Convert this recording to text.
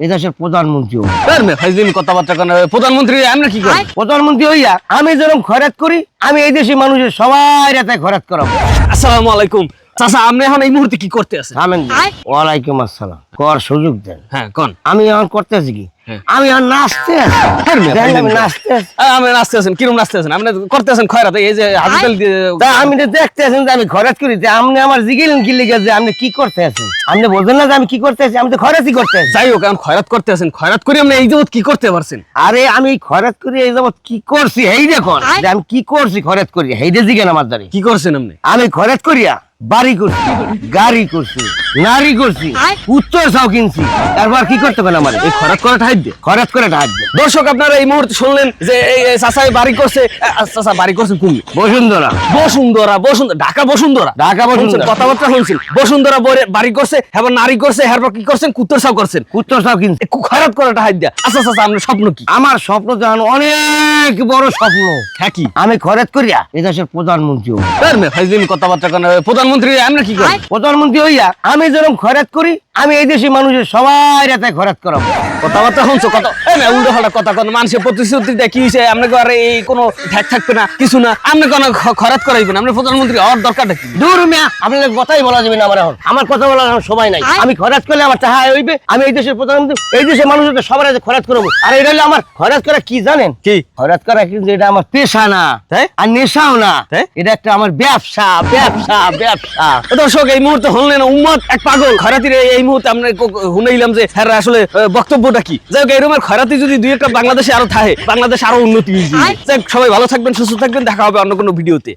এদেশের প্রধানমন্ত্রী হবো। কথাবার্তা কেন? প্রধানমন্ত্রী আমরা কি করি? প্রধানমন্ত্রী হইয়া আমি যেরকম খয়রাত করি, আমি এই দেশের মানুষের সবাই রাতে খয়রাত করাবো। আসসালামু আলাইকুম চাচা, আপনি এখন এই মুহূর্তে কি করতে আছেন? আমেন। ওয়ালাইকুম আসসালাম। কর সুযোগ দেন। হ্যাঁ কোন? আমি এখন করতেছি কি, আমি এখন নাচতে আছি। দেখেন আমি নাচতে আছি। আপনি নাচতে আছেন? কিরকম নাচতে আছেন? আপনি করতে আছেন খয়রাত, এই যে হাসপাতাল তা আমি তো দেখতে আছেন যে আমি খরচ করি, যে আপনি আমার জিগিলেন কি লিখে যে আপনি কি করতে আছেন? আপনি বলছেন না যে আমি কি করতে আছি, আমি তো খরচই করতে আছি। যাই হোক, এখন খয়রাত করতে আছেন, খয়রাত করে আপনি এই যাবত কি করতে পারছেন? আরে আমি খরচ করি এই যাবত কি করছি এই দেখুন, যে আমি কি করছি খরচ করি এইটা জিগেন আমার দ্বারে। কি করছেন আপনি? আমি খরচ করিয়া বাড়ি করছি, গাড়ি করছি, নারী করছি, উত্তর চাও কিনছি, তারপর কি করতে পারেন আমার এই খয়রাত করাটা হাইট দিয়ে? খরচ করে হাত দিয়ে। দর্শক আপনারা এই মুহূর্তে শুনলেন যে এই চাচা বাড়ি করছে। চাচা বাড়ি করছেন কোন? বসুন্ধরা। বসুন্ধরা, বসুন্ধরা, ঢাকা বসুন্ধরা। ঢাকা বসুন্ধরা। কথাবার্তা শুনছেন? বসুন্ধরা বাড়ি করছে, এবার নারী করছে, এরপর কি করছেন? কুত্তর সাও করছেন। উত্তর চাও কিনছি। খয়রাত করাটা হাইট দিয়া। আচ্ছা চাচা, আপনার স্বপ্ন কি? আমার স্বপ্ন জানো অনেক বড় স্বপ্ন। হ্যাঁ কি? আমি খরচ করিয়া এদেশের প্রধানমন্ত্রী হবো। কথাবার্তা কেন? প্রধানমন্ত্রী আমরা কি করি? প্রধানমন্ত্রী হইয়া আমি যেরকম খরচ করি, আমি এই দেশের মানুষের সবাই রাতে খরচ করাবো। কথাবার্তা শুনছো? কথা উল্টো পাল্টা কথা কোন? মানুষের প্রতিশ্রুতি দেয় কি হয়েছে? আপনাকে আর এই কোনো ঠেক থাকবে না, কিছু না, আপনি কোনো খরচ করাইবেন? আপনি প্রধানমন্ত্রী হওয়ার দরকারটা কি? দূর মিয়া, আপনাদের কথাই বলা যাবে না আমার এখন। আমার কথা বলার এখন সময় নাই। আমি খরচ করলে আমার টাকা হইবে, আমি এই দেশের প্রধানমন্ত্রী, এই দেশের মানুষের সবার রাতে খরচ করবো। আর এটা হলো আমার খরচ করা কি জানেন? কি? খরচ করা কিন্তু এটা আমার পেশা না, তাই? আর নেশাও না, তাই? এটা একটা আমার ব্যবসা, ব্যবসা, ব্যবসা। দর্শক এই মুহূর্তে হলেন উম্মত এক পাগল খয়রাতির। এই মুহূর্তে আমরা শুনাইলাম যে হ্যাঁ আসলে বক্তব্যটা কি। যাই হোক, এরকম খয়রাতি যদি দুই একটা বাংলাদেশে আরো থাকে, বাংলাদেশ আরো উন্নতি হয়ে যাবে। সবাই ভালো থাকবেন, সুস্থ থাকবেন, দেখা হবে অন্য কোনো ভিডিওতে।